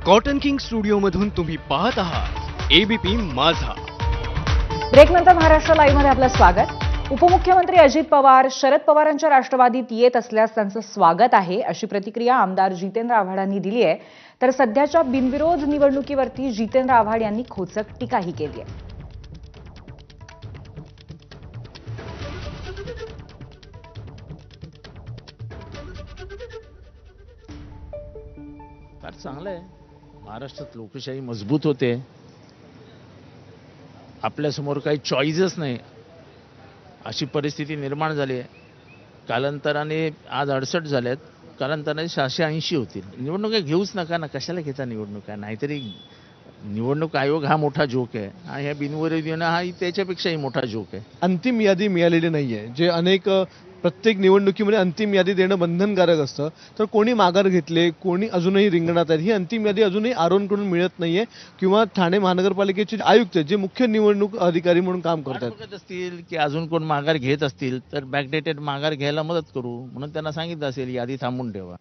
Cotton king studio मधून तुम्ही पाहत आहात एबीपी माझा. ब्रेक नंतर महाराष्ट्र लाईव्ह मध्ये आपलं स्वागत. उपमुख्यमंत्री अजित पवार शरद पवारांच्या राष्ट्रवादीत येत असल्यास त्यांचं स्वागत आहे अशी प्रतिक्रिया आमदार जितेंद्र आव्हाडांनी दिली आहे. तर सध्याच्या बिनविरोध निवडणुकीवरती जितेंद्र आव्हाड यांनी खोचक टीकाही केली आहे. फार चांगलं आहे. महाराष्ट्रात लोकशाही मजबूत होते. आपल्यासमोर काही चॉईसच नाही अशी परिस्थिती निर्माण झाली आहे. कालांतराने आज 68 झाल्यात, कालांतराने 680 होतील. निवडणुका घेऊच नका ना, कशाला घेता निवडणुका? नाहीतरी निवडणूक आयोग हा मोठा जोक आहे, हा ह्या बिनविरोधी येणं हा त्याच्यापेक्षाही मोठा जोक आहे. अंतिम यादी मिळालेली नाहीये, जे अनेक प्रत्येक निवडणुकीमध्ये अंतिम यादी देणं बंधनकारक असतं. तर कोणी माघार घेतले, कोणी अजूनही रिंगणात आहेत, ही अंतिम यादी अजूनही आरोनकडून मिळत नाहीये. किंवा ठाणे महानगरपालिकेचे आयुक्त जे मुख्य निवडणूक अधिकारी म्हणून काम करतात बघत असतील की अजून कोण माघार घेत असतील तर बॅकडेटेड माघार घ्यायला मदत करू म्हणून त्यांना सांगितलं असेल यादी थांबून ठेवा.